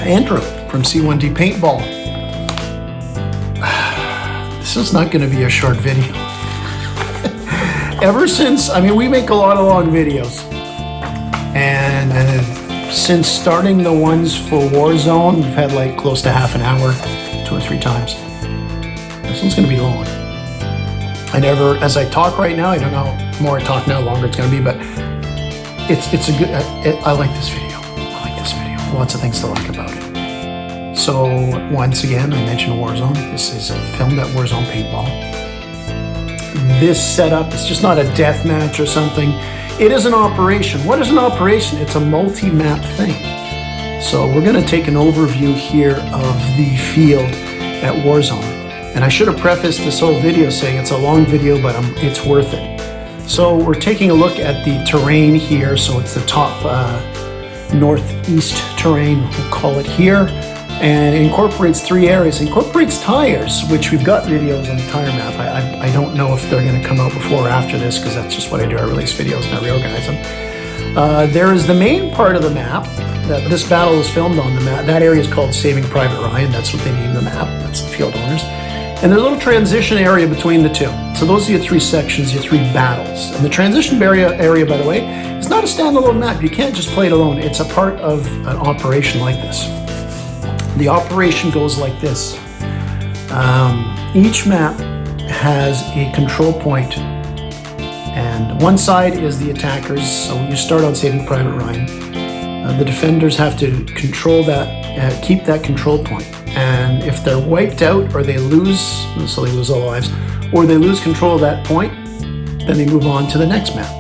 Andrew from C1D Paintball. This is not going to be a short video. Ever since, I mean, we make a lot of long videos, and since starting the ones for Warzone, we've had like close to half an hour, 2 or 3 times. This one's going to be long. I never, as I talk right now, I don't know, the more I talk now, the longer it's going to be, but it's a good, I like this video. I like this video. Lots of things to like about it. So once again, I mentioned Warzone. This is filmed at Warzone Paintball. This setup is just not a death match or something. It is an operation. What is an operation? It's a multi-map thing. So we're going to take an overview here of the field at Warzone. And I should have prefaced this whole video saying it's a long video, but it's worth it. So we're taking a look at the terrain here. So it's the top northeast terrain, we'll call it here. And it incorporates 3 areas. It incorporates tires, which we've got videos on the tire map. I don't know if they're going to come out before or after this, because that's just what I do. I release videos and I reorganize them. There is the main part of the map that this battle is filmed on. The map. That area is called Saving Private Ryan. That's what they named the map. That's the field owners. And there's a little transition area between the 2. So those are your 3 sections, your 3 battles. And the transition area, by the way, is not a standalone map. You can't just play it alone. It's a part of an operation like this. The operation goes like this. Each map has a control point, and one side is the attackers. So when you start on Saving Private Ryan, the defenders have to control that, keep that control point. And if they're wiped out or they lose, so they lose all lives, or they lose control of that point, then they move on to the next map.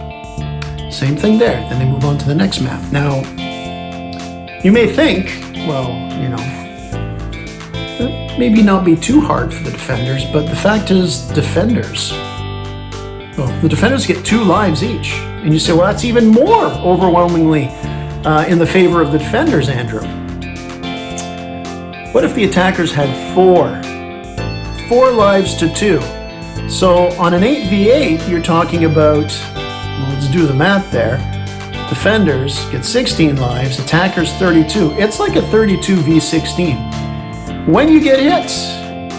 Same thing there, then they move on to the next map. Now, you may think, well, you know, maybe not be too hard for the defenders, but the fact is the defenders get 2 lives each. And you say, well, that's even more overwhelmingly in the favor of the defenders, Andrew. What if the attackers had 4 lives to 2? So on an 8v8, you're talking about, well, let's do the math there. Defenders get 16 lives, attackers 32. It's like a 32v16. When you get hit,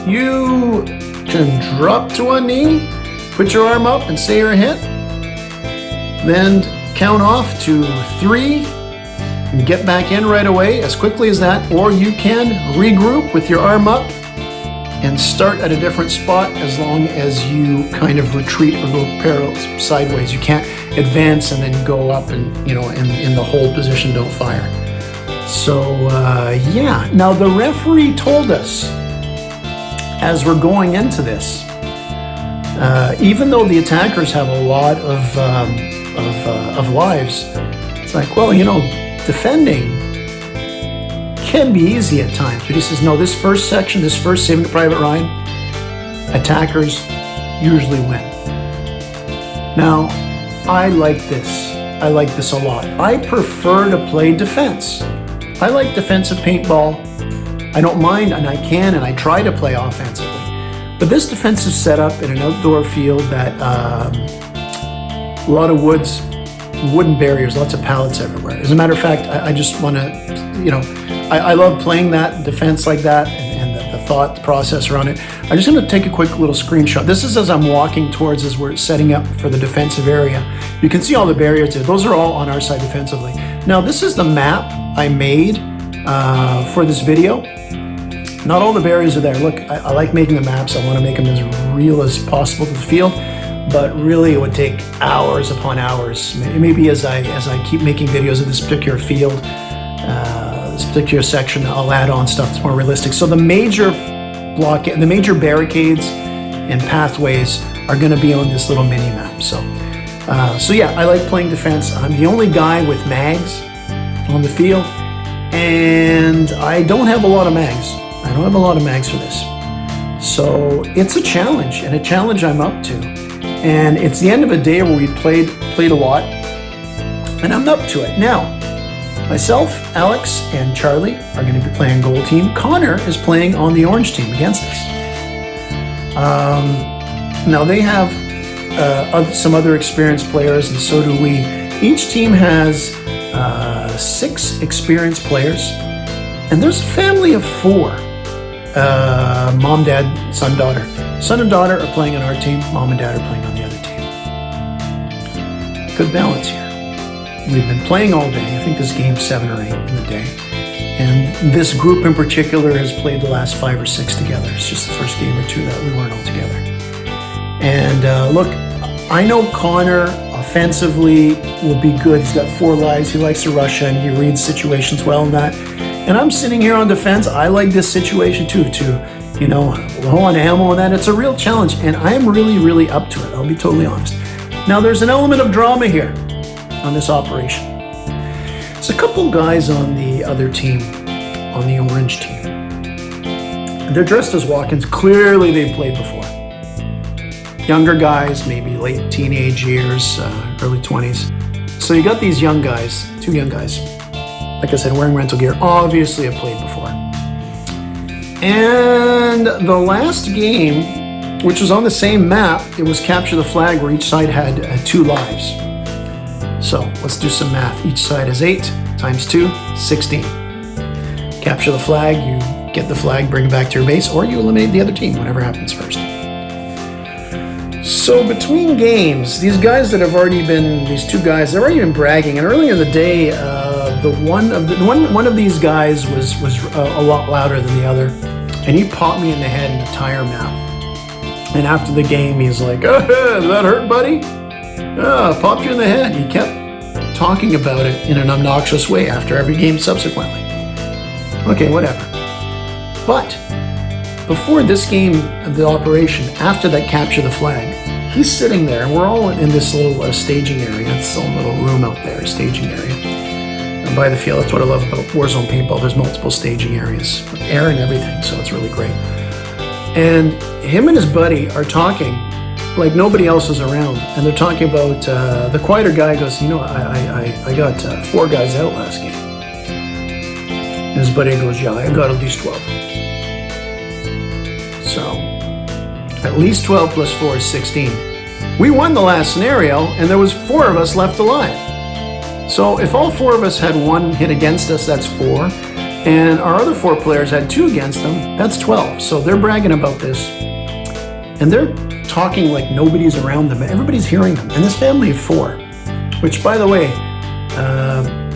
you can drop to a knee, put your arm up and say you're hit, then count off to 3 and get back in right away as quickly as that, or you can regroup with your arm up and start at a different spot as long as you kind of retreat or go parallel sideways. You can't advance and then go up and, you know, in the hold position, don't fire. So, yeah. Now, the referee told us as we're going into this, even though the attackers have a lot of lives, it's like, well, you know, defending can be easy at times. But he says, no, this first section, this first Saving Private Ryan, attackers usually win. Now, I like this. I like this a lot. I prefer to play defense. I like defensive paintball. I don't mind, and I can, and I try to play offensively. But this defensive setup in an outdoor field that a lot of wooden barriers, lots of pallets everywhere. As a matter of fact, I just want to, you know, I love playing that defense like that and the thought process around it. I'm just going to take a quick little screenshot. This is as I'm walking towards as we're setting up for the defensive area. You can see all the barriers there. Those are all on our side defensively. Now, this is the map I made for this video. Not all the barriers are there. Look, I like making the maps. I want to make them as real as possible to the field, but really it would take hours upon hours. Maybe as I keep making videos of this particular field, this particular section, I'll add on stuff that's more realistic. So the major barricades and pathways are going to be on this little mini map. So yeah, I like playing defense. I'm the only guy with mags on the field, and I don't have a lot of mags. I don't have a lot of mags for this. So it's a challenge, and a challenge I'm up to. And it's the end of a day where we played a lot, and I'm up to it. Now, myself, Alex, and Charlie are going to be playing gold team. Connor is playing on the orange team against us. Now they have some other experienced players, and so do we. Each team has 6 experienced players, And there's a family of 4. Mom, dad, son, daughter. Son and daughter are playing on our team. Mom and dad are playing on the other team. Good balance here. We've been playing all day. I think this game's 7 or 8 in the day. And this group in particular has played the last 5 or 6 together. It's just the first game or 2 that we weren't all together. And look, I know Connor offensively will be good. He's got 4 lives. He likes to rush and he reads situations well and that. And I'm sitting here on defense. I like this situation too, you know, low on ammo and that. It's a real challenge, and I'm really, really up to it. I'll be totally honest. Now, there's an element of drama here on this operation. There's a couple guys on the other team, on the orange team. They're dressed as walk-ins. Clearly, they've played before. Younger guys, maybe late teenage years, early 20s. So you got these young guys, 2 young guys. Like I said, wearing rental gear, obviously have played before. And the last game, which was on the same map, it was capture the flag where each side had 2 lives. So let's do some math. Each side has 8 times 2, 16. Capture the flag, you get the flag, bring it back to your base, or you eliminate the other team, whatever happens first. So between games, these guys that have already been, these 2 guys, they've already been bragging. And earlier in the day, one of these guys was a lot louder than the other, and he popped me in the head in a tire map. And after the game, he's like, "Oh, did that hurt, buddy? Oh, popped you in the head." He kept talking about it in an obnoxious way after every game subsequently. Okay, whatever. But before this game of the operation, after that capture the flag, he's sitting there, and we're all in this little staging area. It's a little room out there, staging area. And by the field, that's what I love about Warzone Paintball. There's multiple staging areas, air and everything, so it's really great. And him and his buddy are talking like nobody else is around, and they're talking about, the quieter guy goes, "You know, I got 4 guys out last game." And his buddy goes, "Yeah, I got at least 12. So, at least 12 plus 4 is 16. We won the last scenario, and there was 4 of us left alive. So if all 4 of us had 1 hit against us, that's 4. And our other 4 players had 2 against them, that's 12. So they're bragging about this. And they're talking like nobody's around them. Everybody's hearing them. And this family of 4, which, by the way,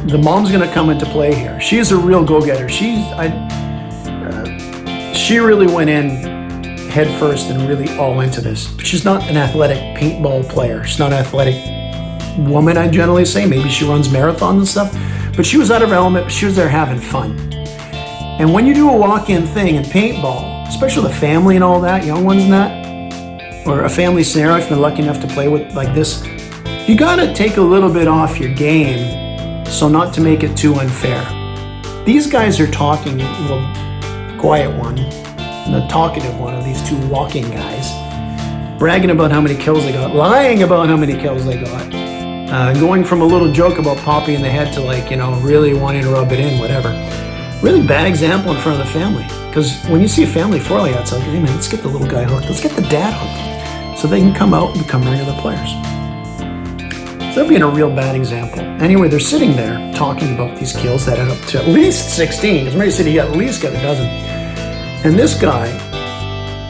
the mom's going to come into play here. She's a real go-getter. She really went in head first and really all into this. But she's not an athletic paintball player. She's not an athletic woman, I generally say. Maybe she runs marathons and stuff. But she was out of her element. She was there having fun. And when you do a walk-in thing in paintball, especially with a family and all that, young ones and that, or a family scenario, if you've been lucky enough to play with like this, you gotta take a little bit off your game so not to make it too unfair. These guys are talking, well, the quiet one, and the talkative one of these 2 walking guys, bragging about how many kills they got, lying about how many kills they got, going from a little joke about popping in the head to, like, you know, really wanting to rub it in, whatever. Really bad example in front of the family. Because when you see a family of 4 like that, it's like, hey man, let's get the little guy hooked. Let's get the dad hooked. So they can come out and become regular players. So they're being a real bad example. Anyway, they're sitting there talking about these kills that add up to at least 16. Because Mary said he at least got a dozen. And this guy,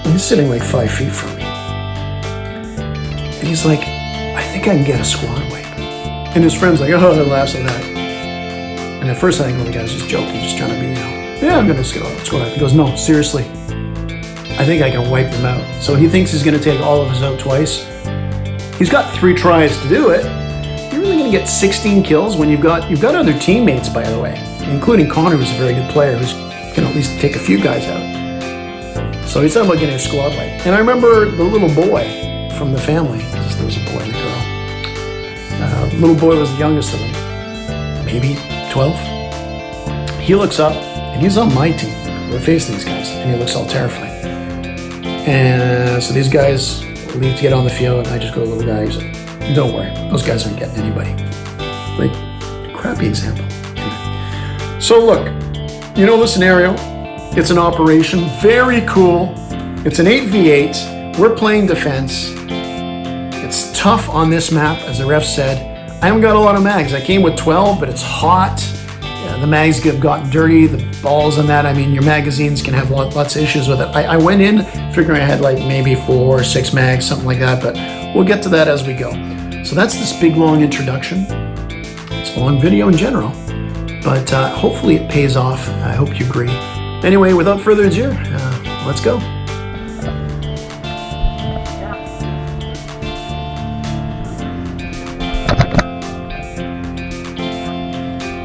he's sitting like 5 feet from me. And he's like, "I think I can get a squad wipe." And his friend's like, "Oh," and laughs at that. And at first I think, well, the guy's just joking, just trying to be, you know, "Yeah, I'm going to squad wipe." He goes, "No, seriously, I think I can wipe them out." So he thinks he's going to take all of us out twice. He's got 3 tries to do it. You're really going to get 16 kills when you've got other teammates, by the way, including Connor, who's a very good player, who's can at least take a few guys out. So he's talking about getting a squad wipe. And I remember the little boy from the family, because there was a boy and a girl. The little boy was the youngest of them, maybe 12. He looks up, and he's on my team. We're facing these guys, and he looks all terrified. And so these guys leave to get on the field, and I just go to the little guy. He's like, "Don't worry, those guys aren't getting anybody." Like, crappy example. Anyway. So look, you know the scenario. It's an operation, very cool. It's an 8v8. We're playing defense. It's tough on this map, as the ref said. I haven't got a lot of mags. I came with 12, but it's hot. the mags have gotten dirty, the balls and that. I mean, your magazines can have lots of issues with it. I went in figuring I had like maybe 4 or 6 mags, something like that, but we'll get to that as we go. So that's this big long introduction. It's a long video in general, but hopefully it pays off. I hope you agree. Anyway, without further ado, let's go.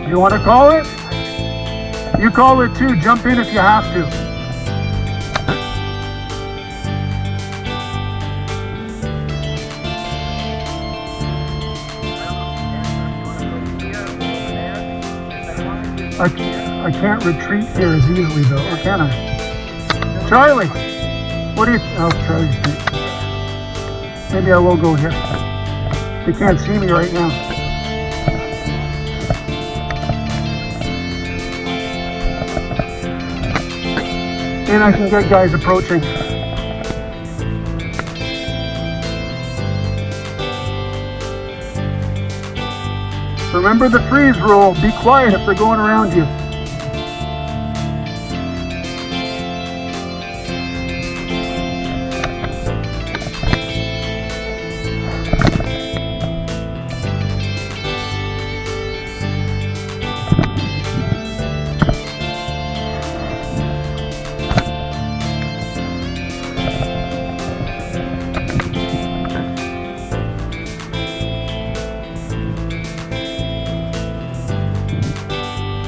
You want to call it? You call it too. Jump in if you have to. I can't retreat here as easily though, or can I? Charlie! What do you... Oh, Charlie. Maybe I will go here. They can't see me right now. And I can get guys approaching. Remember the freeze rule. Be quiet if they're going around you.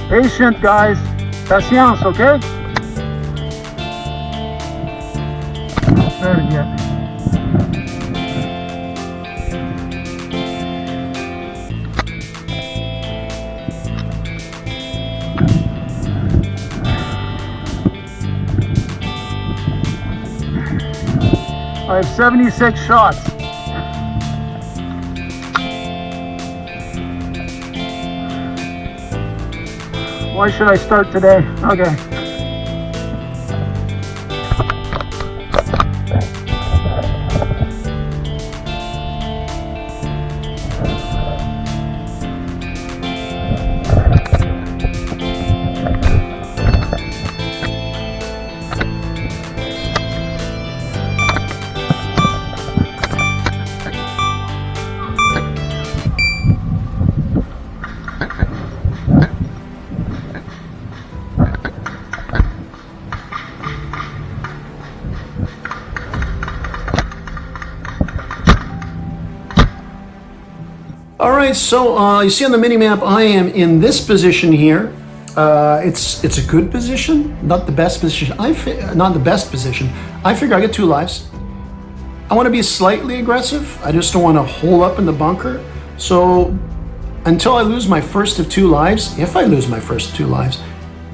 Patient, guys. Patience, okay? Very good. I have 76 shots. Why should I start today? Okay. Alright, so you see on the mini-map I am in this position here. It's a good position, not the best position. Not the best position. I figure I get 2 lives. I want to be slightly aggressive. I just don't want to hole up in the bunker. So until I lose my first of 2 lives, if I lose my first of 2 lives,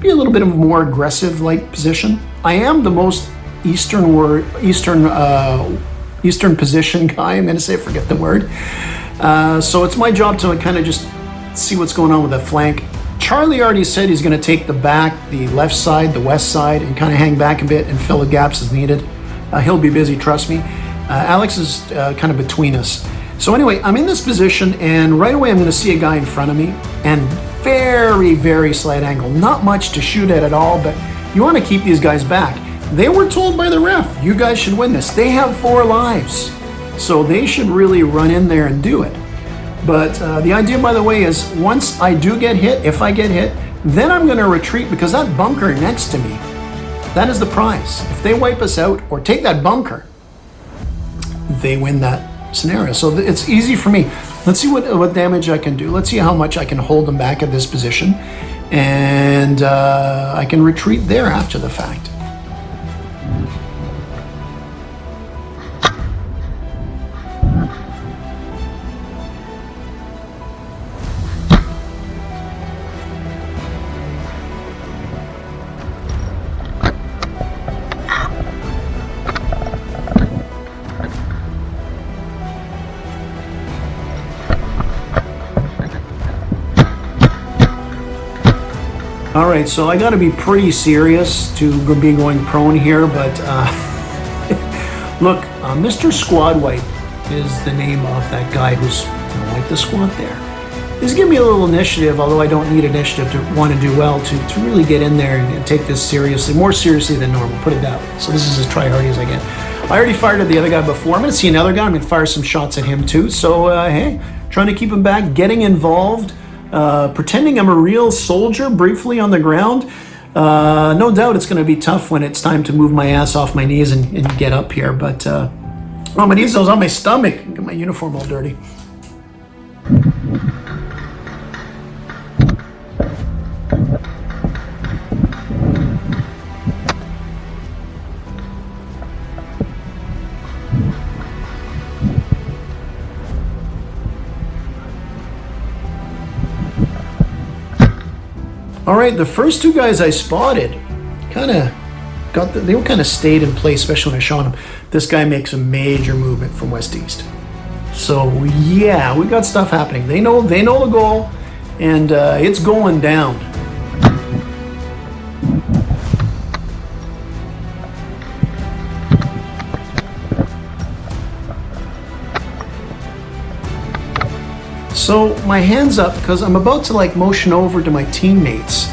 be a little bit of a more aggressive like position. I am the most eastern position guy. I'm going to say, forget the word. So it's my job to kind of just see what's going on with the flank. Charlie already said he's going to take the back, the left side, the west side, and kind of hang back a bit and fill the gaps as needed. He'll be busy, trust me. Alex is kind of between us. So anyway, I'm in this position, and right away I'm going to see a guy in front of me, and very, very slight angle. Not much to shoot at all, but you want to keep these guys back. They were told by the ref, you guys should win this. They have 4 lives. So they should really run in there and do it. But the idea, by the way, is once I do get hit, if I get hit, then I'm going to retreat because that bunker next to me, that is the prize. If they wipe us out or take that bunker, they win that scenario. So it's easy for me. Let's see what damage I can do. Let's see how much I can hold them back at this position. And I can retreat there after the fact. All right, so I got to be pretty serious to be going prone here, but look, Mr. Squad Wipe is the name of that guy who's going to wipe the squad there. These give me a little initiative, although I don't need initiative to want to do well, to really get in there and take this seriously, more seriously than normal, put it that way. So this is as try-hardy as I get. I already fired at the other guy before. I'm going to see another guy. I'm going to fire some shots at him too. So, hey, trying to keep him back, getting involved, pretending I'm a real soldier briefly on the ground. No doubt it's going to be tough when it's time to move my ass off my knees and get up here. But on my knees, I was on my stomach. Get my uniform all dirty. All right, the first two guys I spotted they were kind of stayed in place, especially when I shot them. This guy makes a major movement from west to east. So yeah, we got stuff happening. They know the goal, and it's going down. So my hand's up because I'm about to like motion over to my teammates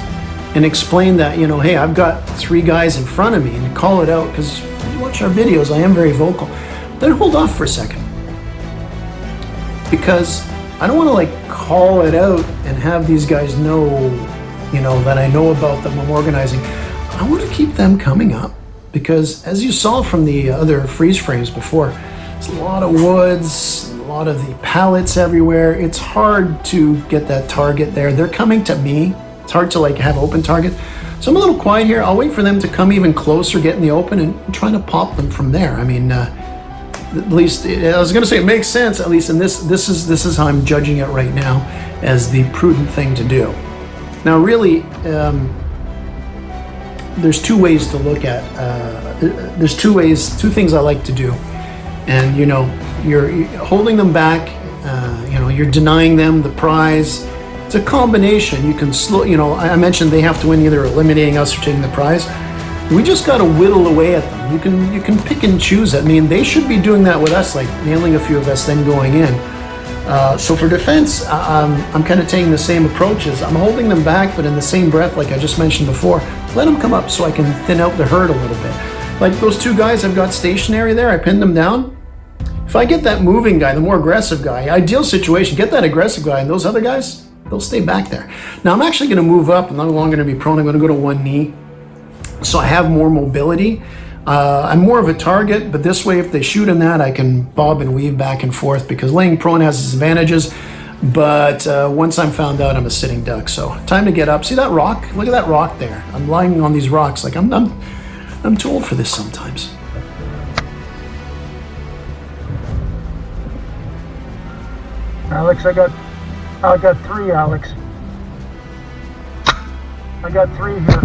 and explain that, you know, hey, I've got 3 guys in front of me, and call it out, because if you watch our videos, I am very vocal. Then hold off for a second, because I don't want to like call it out and have these guys know, you know, that I know about them, I'm organizing. I want to keep them coming up, because as you saw from the other freeze frames before, there's a lot of woods, a lot of the pallets everywhere. It's hard to get that target there. They're coming to me. It's hard to like have open target. So I'm a little quiet here. I'll wait for them to come even closer, get in the open, and trying to pop them from there. I mean, at least I was going to say it makes sense. At least in this is how I'm judging it right now, as the prudent thing to do. Now, really, there's 2 ways to look at. There's 2 things I like to do, and you know, you're holding them back. You know, you're denying them the prize. It's a combination. You can slow, you know, I mentioned they have to win either eliminating us or taking the prize. We just got to whittle away at them. You can pick and choose. I mean, they should be doing that with us, like nailing a few of us, then going in. So for defense, I'm kind of taking the same approaches. I'm holding them back, but in the same breath, like I just mentioned before, let them come up so I can thin out the herd a little bit. Like those 2 guys I've got stationary there, I pinned them down. If I get that moving guy, the more aggressive guy, ideal situation, get that aggressive guy, and those other guys, they'll stay back there. Now I'm actually going to move up. I'm no longer going to be prone. I'm going to go to 1 knee. So I have more mobility. I'm more of a target, but this way, if they shoot in that, I can bob and weave back and forth, because laying prone has its advantages. But once I'm found out, I'm a sitting duck. So time to get up. See that rock? Look at that rock there. I'm lying on these rocks. Like I'm too old for this sometimes. Alex, I got 3, Alex. I got 3 here.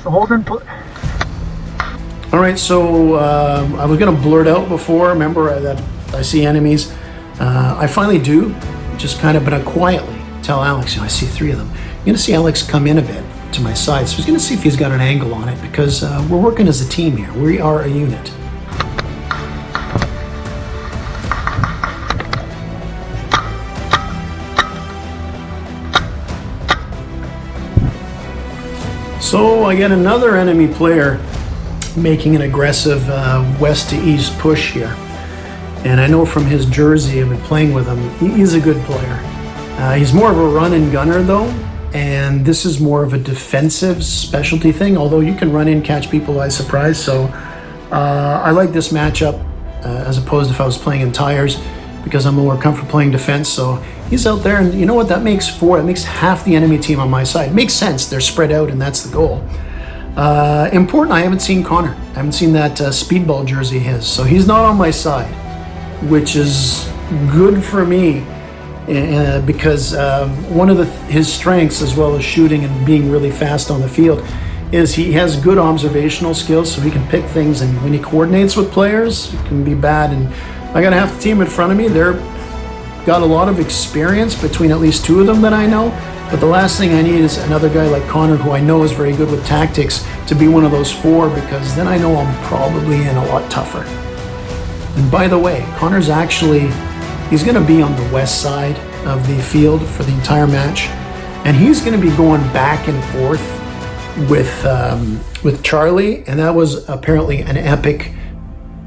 So hold in. All right, so I was going to blurt out before. Remember that I see enemies. I finally do, just kind of, but I quietly tell Alex, you know, I see 3 of them. You're going to see Alex come in a bit to my side. So he's going to see if he's got an angle on it, because we're working as a team here. We are a unit. So I get another enemy player making an aggressive west to east push here. And I know from his jersey, I've been playing with him, he's a good player. He's more of a run and gunner though, and this is more of a defensive specialty thing, although you can run in, catch people by surprise. So I like this matchup as opposed to if I was playing in tires, because I'm more comfortable playing defense. So he's out there, and you know what that makes? It makes half the enemy team on my side. It makes sense, they're spread out, and that's the goal. Important, I haven't seen Connor. I haven't seen that speedball jersey of his, so he's not on my side, which is good for me, because one of his strengths, as well as shooting and being really fast on the field, is he has good observational skills, so he can pick things, and when he coordinates with players, it can be bad. And I got half the team in front of me. They're got a lot of experience between at least 2 of them that I know, but the last thing I need is another guy like Connor, who I know is very good with tactics, to be one of those 4, because then I know I'm probably in a lot tougher. And by the way, Connor's actually He's going to be on the west side of the field for the entire match, and he's going to be going back and forth with Charlie, and that was apparently an epic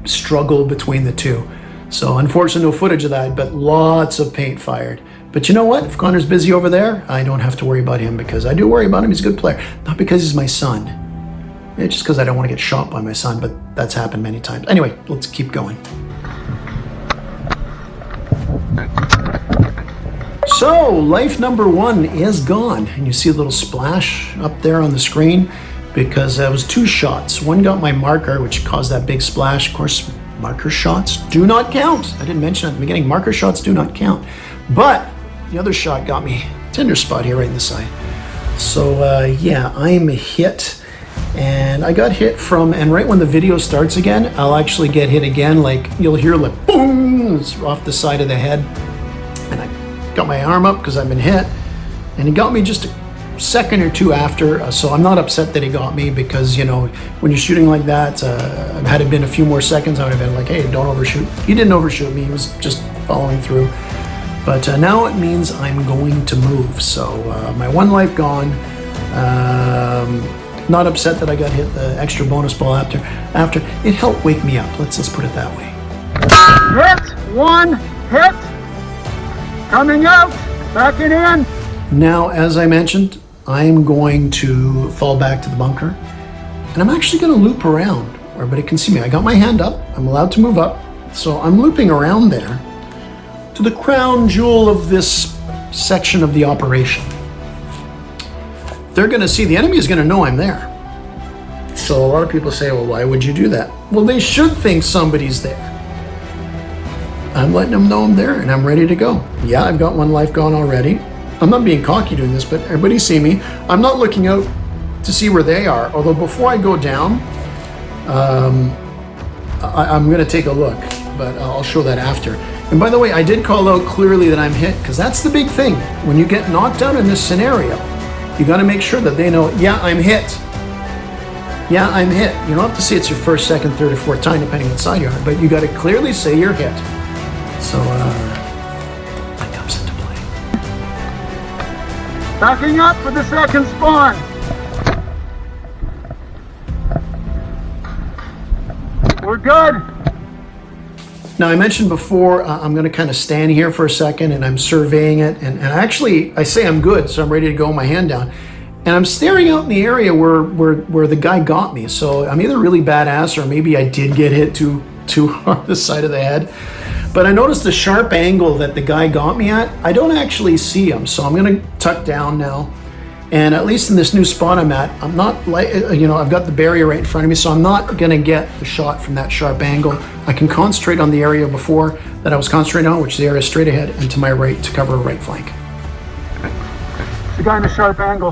struggle between the two. So unfortunately, no footage of that, but lots of paint fired. But you know what? If Connor's busy over there, I don't have to worry about him, because I do worry about him. He's a good player. Not because he's my son. It's just because I don't want to get shot by my son, but that's happened many times. Anyway, let's keep going. So, life number 1 is gone. And you see a little splash up there on the screen because that was 2 shots. One got my marker, which caused that big splash. Of course, marker shots do not count. I didn't mention at the beginning, marker shots do not count. But the other shot got me tender spot here right in the side. So, yeah, I'm hit. And I got hit from, and right when the video starts again, I'll actually get hit again. Like, you'll hear like, boom, it's off the side of the head. And I got my arm up because I've been hit, and he got me just a second or two after, so I'm not upset that he got me, because, you know, when you're shooting like that, had it been a few more seconds, I would have been like, hey, don't overshoot. He didn't overshoot me, he was just following through. But now it means I'm going to move, so my 1 life gone. Not upset that I got hit the extra bonus ball after. It helped wake me up, let's put it that way. Hit, 1 hit. Coming out, backing in. Now, as I mentioned, I'm going to fall back to the bunker, and I'm actually going to loop around where everybody can see me. I got my hand up, I'm allowed to move up, so I'm looping around there to the crown jewel of this section of the operation. They're going to see, the enemy is going to know I'm there. So a lot of people say, well, why would you do that? Well, they should think somebody's there. I'm letting them know I'm there, and I'm ready to go. Yeah, I've got 1 life gone already. I'm not being cocky doing this, but everybody see me. I'm not looking out to see where they are, although before I go down, I'm going to take a look, but I'll show that after. And by the way, I did call out clearly that I'm hit, because that's the big thing. When you get knocked out in this scenario, you got to make sure that they know, yeah, I'm hit. Yeah, I'm hit. You don't have to say it's your 1st, 2nd, 3rd, or 4th time, depending on what side you are, but you got to clearly say you're hit. So, that comes into play. Backing up for the 2nd spawn. We're good. Now, I mentioned before, I'm going to kind of stand here for a second, and I'm surveying it, and actually, I say I'm good, so I'm ready to go, my hand down. And I'm staring out in the area where the guy got me. So I'm either really badass, or maybe I did get hit too hard the side of the head. But I noticed the sharp angle that the guy got me at. I don't actually see him, so I'm going to tuck down now. And at least in this new spot I'm at, I'm not like, you know, I've got the barrier right in front of me, so I'm not going to get the shot from that sharp angle. I can concentrate on the area before that I was concentrating on, which is the area straight ahead and to my right to cover a right flank. The guy in a sharp angle.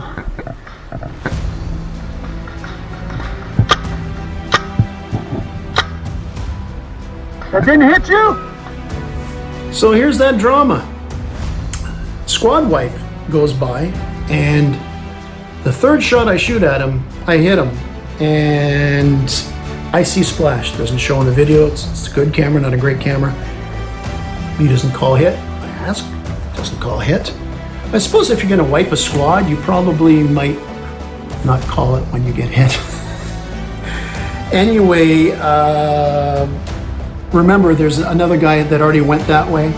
That didn't hit you? So here's that drama. Squad wipe goes by, and the 3rd shot I shoot at him, I hit him, and I see splash. It doesn't show in the video. It's a good camera, not a great camera. He doesn't call hit. I ask, doesn't call hit. I suppose if you're going to wipe a squad, you probably might not call it when you get hit. Anyway, remember, there's another guy that already went that way.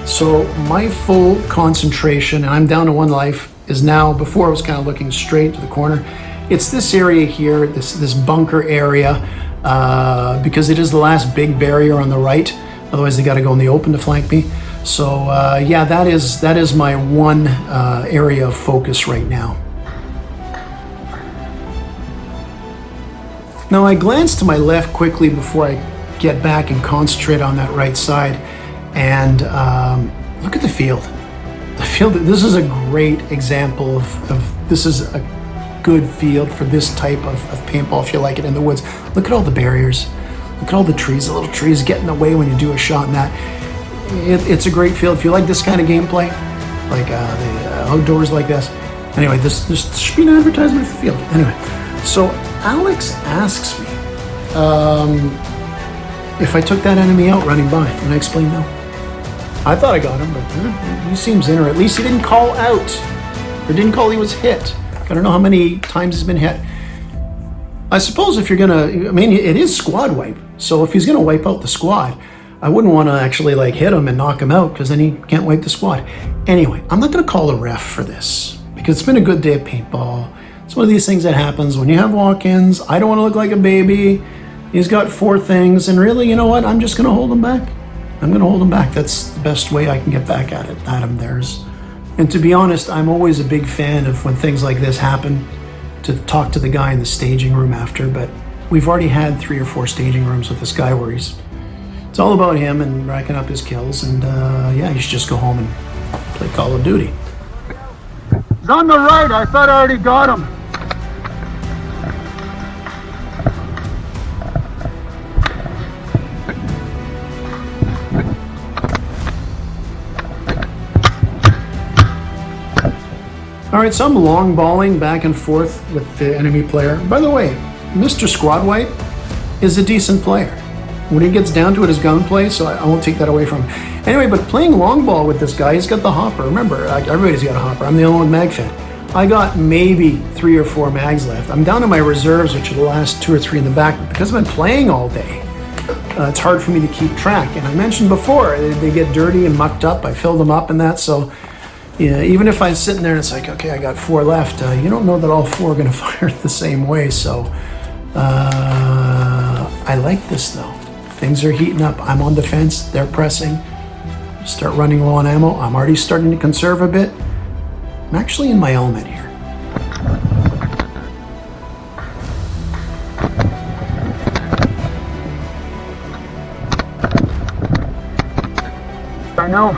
So my full concentration, and I'm down to 1 life, is now, before I was kind of looking straight to the corner. It's this area here, this bunker area, because it is the last big barrier on the right. Otherwise, they got to go in the open to flank me. So yeah, that is my 1 area of focus right now. Now I glance to my left quickly before I get back and concentrate on that right side, and look at the field. The field, this is a great example of this is a good field for this type of paintball if you like it in the woods. Look at all the barriers. Look at all the trees. The little trees get in the way when you do a shot in that. It's a great field. If you like this kind of gameplay, like the outdoors like this. Anyway, this should be an advertisement for the field. Anyway, so Alex asks me if I took that enemy out running by, and I explained no. I thought I got him, but he seems in, or at least he didn't call out. Or didn't call he was hit. I don't know how many times he's been hit. I suppose if you're gonna, I mean, it is squad wipe. So if he's gonna wipe out the squad, I wouldn't want to actually like hit him and knock him out because then he can't wipe the squad. Anyway, I'm not gonna call a ref for this because it's been a good day of paintball. It's one of these things that happens when you have walk-ins. I don't want to look like a baby. He's got 4 things, and really, you know what? I'm just gonna hold him back. I'm gonna hold him back. That's the best way I can get back at him. And to be honest, I'm always a big fan of when things like this happen, to talk to the guy in the staging room after, but we've already had 3 or 4 staging rooms with this guy where it's all about him and racking up his kills, and yeah, he should just go home and play Call of Duty. He's on the right. I thought I already got him. All right, so I'm long balling back and forth with the enemy player. By the way, Mr. Squad Wipe is a decent player. When he gets down to it, his gunplay, so I won't take that away from him. Anyway, but playing long ball with this guy, he's got the hopper. Remember, everybody's got a hopper. I'm the only one mag fan. I got maybe 3 or 4 mags left. I'm down to my reserves, which are the last 2 or 3 in the back. But because I've been playing all day, it's hard for me to keep track. And I mentioned before, they get dirty and mucked up. I fill them up and that, so yeah, even if I'm sitting there and it's like, okay, I got 4 left, you don't know that all 4 are going to fire the same way. So I like this though. Things are heating up. I'm on defense. They're pressing. Start running low on ammo. I'm already starting to conserve a bit. I'm actually in my element here. I know.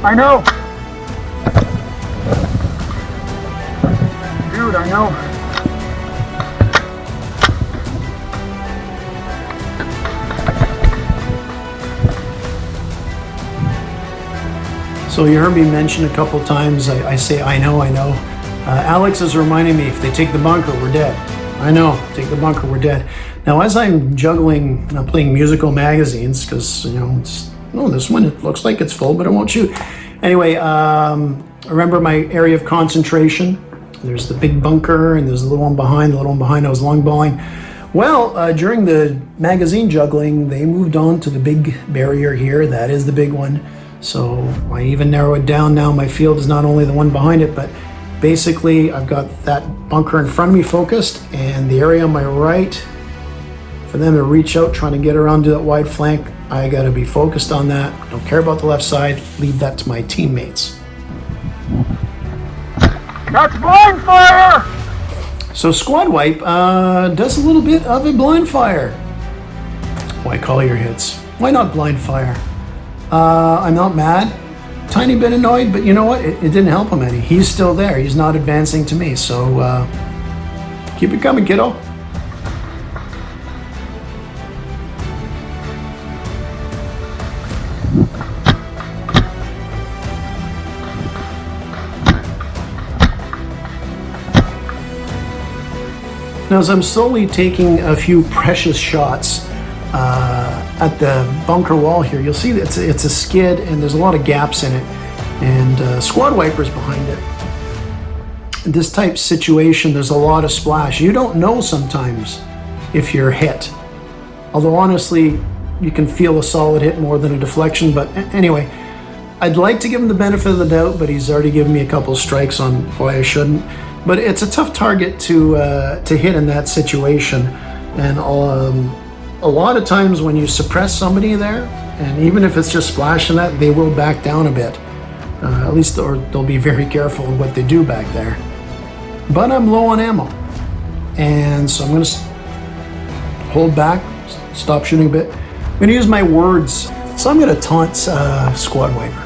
I know. Dude, I know. So you heard me mention a couple times, I say, I know. Alex is reminding me, if they take the bunker, we're dead. I know, take the bunker, we're dead. Now, as I'm juggling, I'm playing musical magazines, because, you know, this one, it looks like it's full, but it won't shoot. Anyway, remember my area of concentration? There's the big bunker, and there's the little one behind. The little one behind, I was long balling. Well, during the magazine juggling, they moved on to the big barrier here. That is the big one. So I even narrow it down now. My field is not only the one behind it, but basically I've got that bunker in front of me focused, and the area on my right, for them to reach out, trying to get around to that wide flank, I gotta be focused on that. Don't care about the left side, leave that to my teammates. That's blind fire! So Squad Wipe does a little bit of a blind fire. Why call your hits? Why not blind fire? I'm not mad, tiny bit annoyed, but you know what? It didn't help him any. He's still there. He's not advancing to me, so keep it coming, kiddo. Now, as I'm slowly taking a few precious shots at the bunker wall here, you'll see that it's a skid and there's a lot of gaps in it, and Squad Wiper's behind it. In this type situation, there's a lot of splash. You don't know sometimes if you're hit. Although honestly, you can feel a solid hit more than a deflection, but anyway, I'd like to give him the benefit of the doubt, but he's already given me a couple strikes on why I shouldn't. But it's a tough target to hit in that situation, and a lot of times when you suppress somebody there, and even if it's just splashing that, they will back down a bit. At least, or they'll be very careful of what they do back there. But I'm low on ammo, and so I'm going to hold back, stop shooting a bit. I'm going to use my words, so I'm going to taunt Squad Wiper.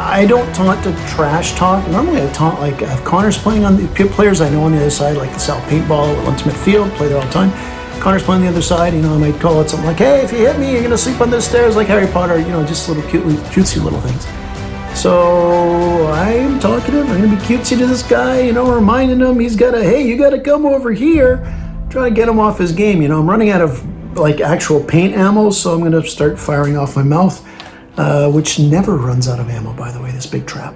I don't taunt to trash talk. Normally I taunt like if Connor's playing on the players I know on the other side, like the South Paintball or Ultimate Field, play there all the time. Connor's playing on the other side, you know, I might call it something like, hey, if you hit me, you're gonna sleep on the stairs like Harry Potter, you know, just little cutesy little things. So I'm talkative, I'm gonna be cutesy to this guy, you know, reminding him he's gotta, hey, you gotta come over here. Trying to get him off his game, you know. I'm running out of like actual paint ammo, so I'm gonna start firing off my mouth, which never runs out of ammo, by the way, this big trap.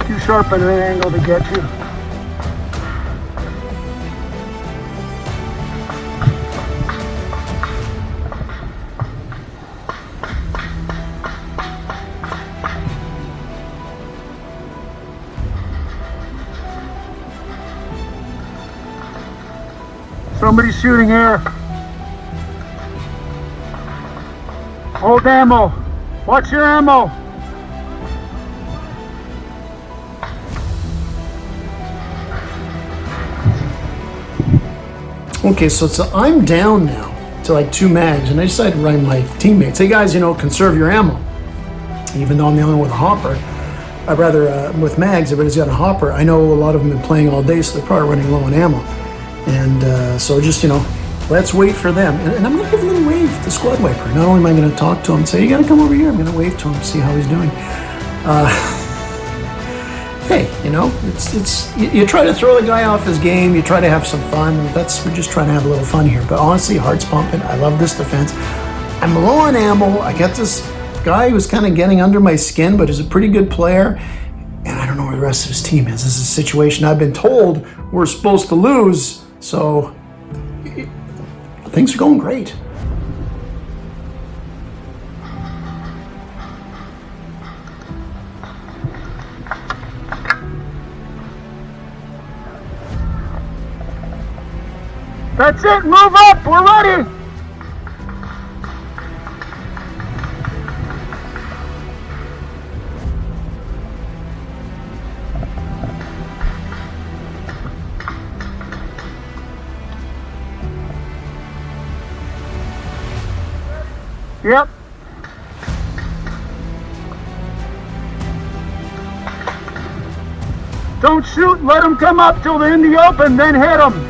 Too sharp at an angle to get you. Somebody's shooting here. Hold ammo. Watch your ammo. Okay, so I'm down now to like 2 mags, and I decided to remind my teammates, hey guys, you know, conserve your ammo. Even though I'm the only one with a hopper, I'd rather, with mags, everybody's got a hopper. I know a lot of them have been playing all day, so they're probably running low on ammo. And so just, you know, let's wait for them. And I'm gonna give a little wave to Squad Wiper. Not only am I gonna talk to him and say, you gotta come over here, I'm gonna wave to him, see how he's doing. Hey, you know, you try to throw the guy off his game, you try to have some fun. We're just trying to have a little fun here. But honestly, heart's pumping. I love this defense. I'm low on ammo. I got this guy who's kind of getting under my skin, but he's a pretty good player. And I don't know where the rest of his team is. This is a situation I've been told we're supposed to lose. So things are going great. That's it, move up, we're ready. Yep. Don't shoot, let them come up till they're in the open, then hit them.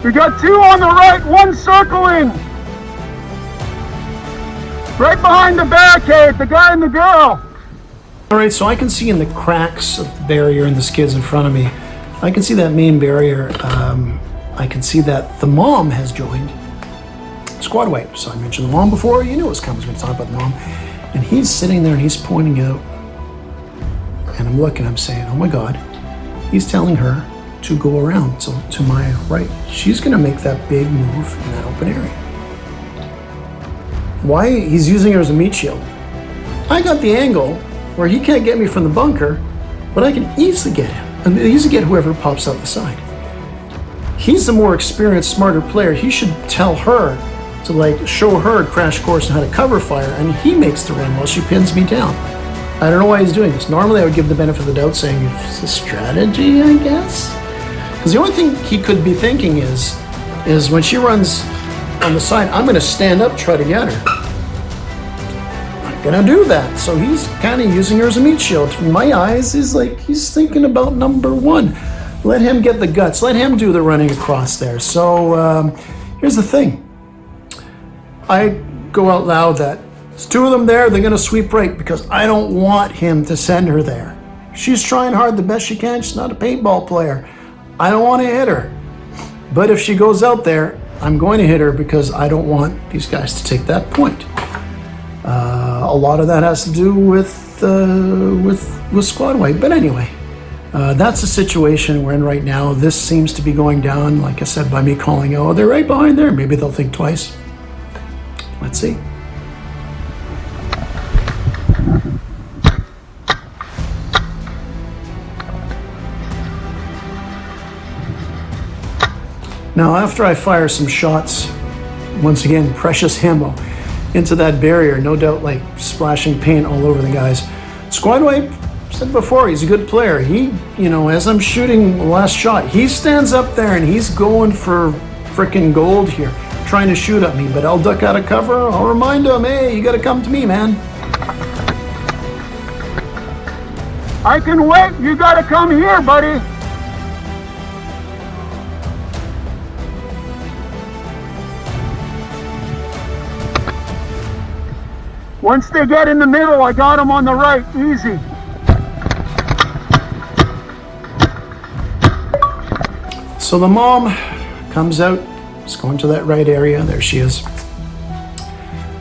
We got 2 on the right, 1 circling. Right behind the barricade, the guy and the girl. All right, so I can see in the cracks of the barrier and the skids in front of me, I can see that main barrier. I can see that the mom has joined Squad Wipe. So I mentioned the mom before. You knew it was coming. I was going to talk about the mom. And he's sitting there and he's pointing out. And I'm looking, I'm saying, oh my God. He's telling her to go around to my right. She's gonna make that big move in that open area. Why? He's using her as a meat shield. I got the angle where he can't get me from the bunker, but I can easily get him. And easily get whoever pops out the side. He's the more experienced, smarter player. He should tell her to like show her a crash course on how to cover fire, and he makes the run while she pins me down. I don't know why he's doing this. Normally I would give the benefit of the doubt saying it's a strategy, I guess. Because the only thing he could be thinking is when she runs on the side, I'm going to stand up, try to get her. gonna do that. So he's kind of using her as a meat shield. From my eyes, he's thinking about number one. Let him get the guts. Let him do the running across there. So here's the thing. I go out loud that there's two of them there. They're gonna sweep right because I don't want him to send her there. She's trying hard the best she can. She's not a paintball player. I don't want to hit her. But if she goes out there, I'm going to hit her because I don't want these guys to take that point. A lot of that has to do with squad wipe. But anyway, that's the situation we're in right now. This seems to be going down, like I said, by me calling, oh, they're right behind there. Maybe they'll think twice. Let's see. Now, after I fire some shots, once again, precious ammo, into that barrier, no doubt like splashing paint all over the guys. Squad wipe, said before, he's a good player. He, as I'm shooting the last shot, he stands up there and he's going for frickin' gold here, trying to shoot at me, but I'll duck out of cover. I'll remind him, hey, you gotta come to me, man. I can wait. You gotta come here, buddy. Once they get in the middle, I got them on the right, easy. So the mom comes out, is going to that right area. There she is.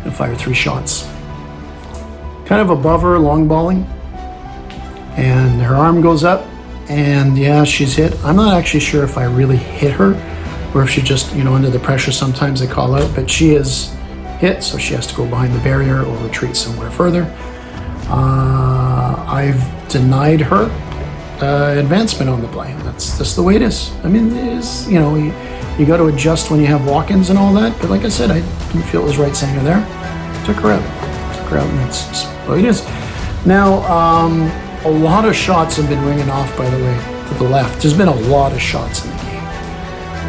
And fire 3 shots. Kind of above her, long balling. And her arm goes up, and yeah, she's hit. I'm not actually sure if I really hit her, or if she just, under the pressure, sometimes they call out, but she is hit, so she has to go behind the barrier or retreat somewhere further. I've denied her advancement on the play. That's just the way it is. I mean, it is, you got to adjust when you have walk-ins and all that, but like I said, I didn't feel it was right sending her there. Took her out, and that's just what it is. Now, a lot of shots have been ringing off, by the way, to the left. There's been a lot of shots in the game.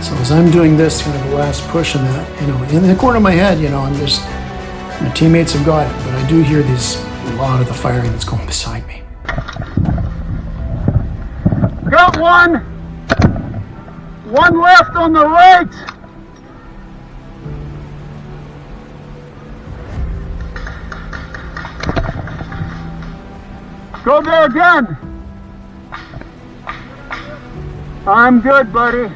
So as I'm doing this, kind of the last push in that, in the corner of my head, my teammates have got it, but I do hear a lot of the firing that's going beside me. Got one! One left on the right! Go there again! I'm good, buddy.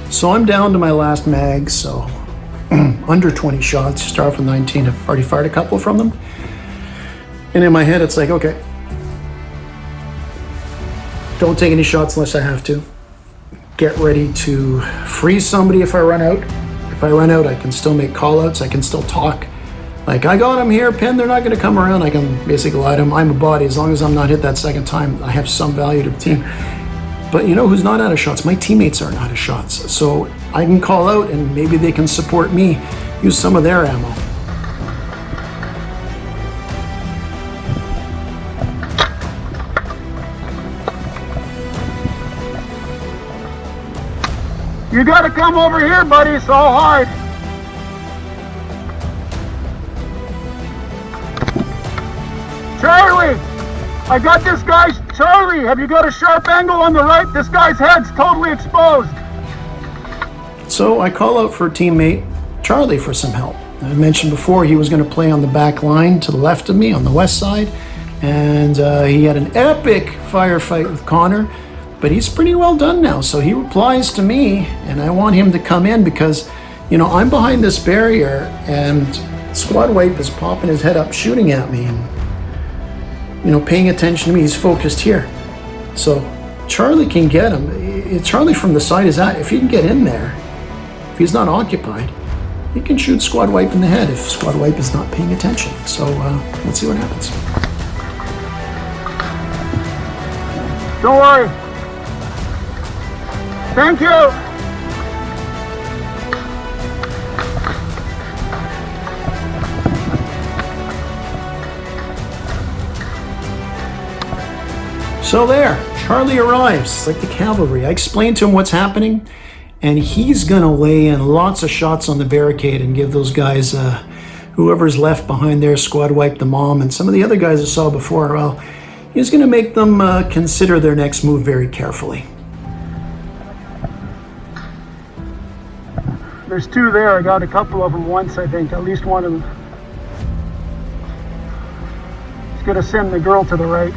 So I'm down to my last mag, so under 20 shots. Start from 19. I've already fired a couple from them. And in my head, it's like, okay, don't take any shots unless I have to. Get ready to freeze somebody if I run out. If I run out, I can still make call-outs. I can still talk. Like, I got him here, pin, they're not going to come around. I can basically lie to him. I'm a body. As long as I'm not hit that second time, I have some value to the team. But who's not out of shots? My teammates aren't out of shots. So I can call out and maybe they can support me, use some of their ammo. You gotta come over here, buddy, it's all hard. Charlie! I got this guy's... Charlie, have you got a sharp angle on the right? This guy's head's totally exposed. So I call out for teammate Charlie for some help. I mentioned before he was going to play on the back line to the left of me on the west side. And he had an epic firefight with Connor, but he's pretty well done now. So he replies to me, and I want him to come in because, I'm behind this barrier and Squad Wipe is popping his head up, shooting at me and, paying attention to me. He's focused here. So Charlie can get him. Charlie from the side is at. If he can get in there, if he's not occupied, he can shoot Squad Wipe in the head if Squad Wipe is not paying attention. So let's see what happens. Don't worry. Thank you. So there, Charlie arrives, it's like the cavalry. I explained to him what's happening, and he's gonna lay in lots of shots on the barricade and give those guys, whoever's left behind there, squad wipe the mom, and some of the other guys I saw before, well, he's gonna make them consider their next move very carefully. There's two there. I got a couple of them once, I think. At least one of them. He's gonna send the girl to the right.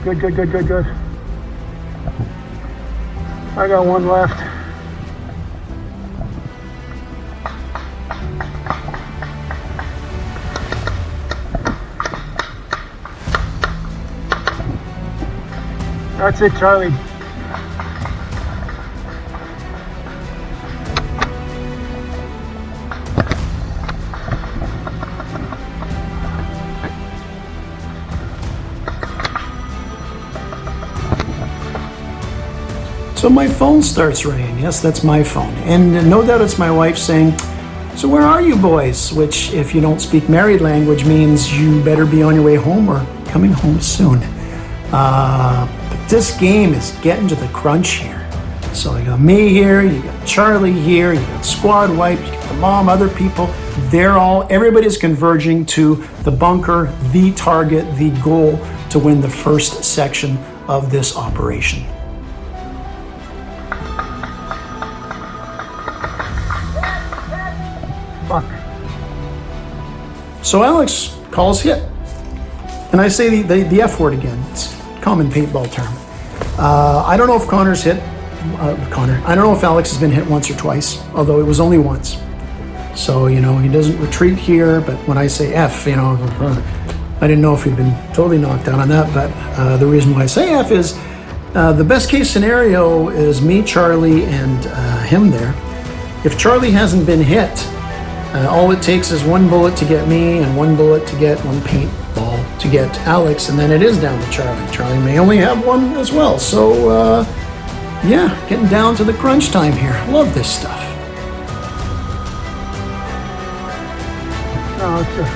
Good, good, good, good, good. I got one left. That's it, Charlie. So my phone starts ringing. Yes, that's my phone. And no doubt it's my wife saying, "So where are you boys?" Which, if you don't speak married language, means you better be on your way home or coming home soon. But this game is getting to the crunch here. So you got me here, you got Charlie here, you got Squad Wipe, you got the mom, other people. Everybody's converging to the bunker, the target, the goal to win the first section of this operation. Fuck. So Alex calls hit. And I say the F word again. It's a common paintball term. I don't know if Connor's hit. I don't know if Alex has been hit once or twice, although it was only once. So, he doesn't retreat here, but when I say F, I didn't know if he'd been totally knocked out on that, but the reason why I say F is the best case scenario is me, Charlie, and him there. If Charlie hasn't been hit, all it takes is one bullet to get me and one bullet to get one paintball to get Alex, and then it is down to Charlie. Charlie may only have one as well. So, yeah, getting down to the crunch time here. Love this stuff. No, it's just...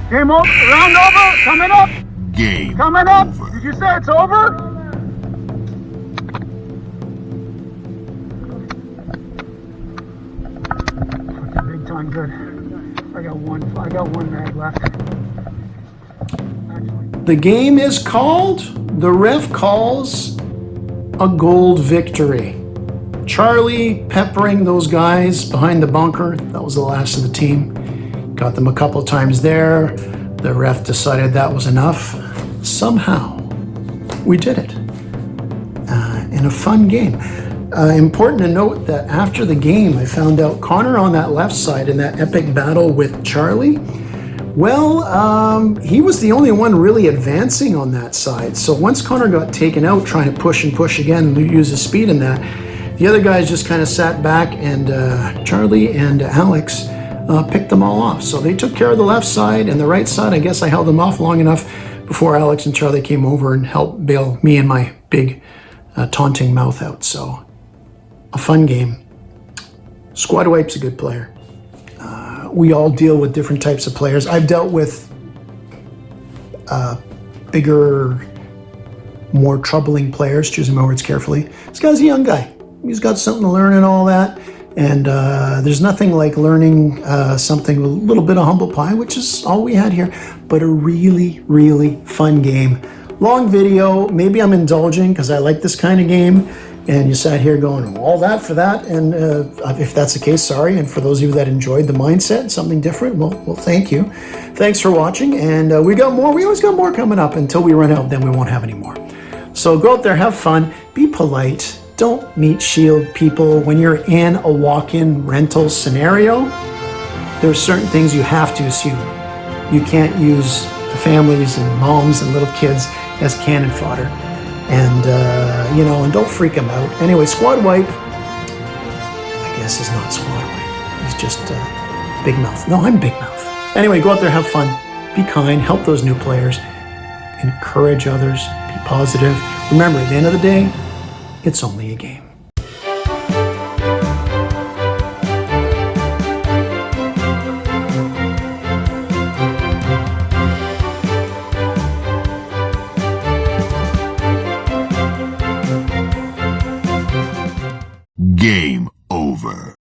Game over, round over, coming up. Game Coming up. over. Did you say it's over? Big time good. I got one mag left. Actually. The game is called. The ref calls a gold victory. Charlie peppering those guys behind the bunker. That was the last of the team. Got them a couple times there. The ref decided that was enough. Somehow, we did it. In a fun game. Important to note that after the game, I found out Connor on that left side in that epic battle with Charlie, well, he was the only one really advancing on that side. So once Connor got taken out trying to push and push again and use his speed in that, the other guys just kind of sat back, and Charlie and Alex picked them all off. So they took care of the left side, and the right side, I guess I held them off long enough before Alex and Charlie came over and helped bail me and my big taunting mouth out. So a fun game. Squad Wipe's a good player. We all deal with different types of players. I've dealt with bigger, more troubling players, choosing my words carefully. This guy's a young guy. He's got something to learn and all that. And there's nothing like learning something with a little bit of humble pie, which is all we had here, but a really, really fun game. Long video, maybe I'm indulging because I like this kind of game. And you sat here going, all that for that. And if that's the case, sorry. And for those of you that enjoyed the mindset, something different, well, thank you. Thanks for watching. And we got more. We always got more coming up until we run out. Then we won't have any more. So go out there, have fun, be polite. Don't meet shield people when you're in a walk-in rental scenario. There's certain things you have to assume. You can't use the families and moms and little kids as cannon fodder. And, and don't freak them out. Anyway, Squad Wipe, I guess is not Squad Wipe. He's just Big Mouth. No, I'm Big Mouth. Anyway, go out there, have fun, be kind, help those new players, encourage others, be positive. Remember, at the end of the day, it's only a game.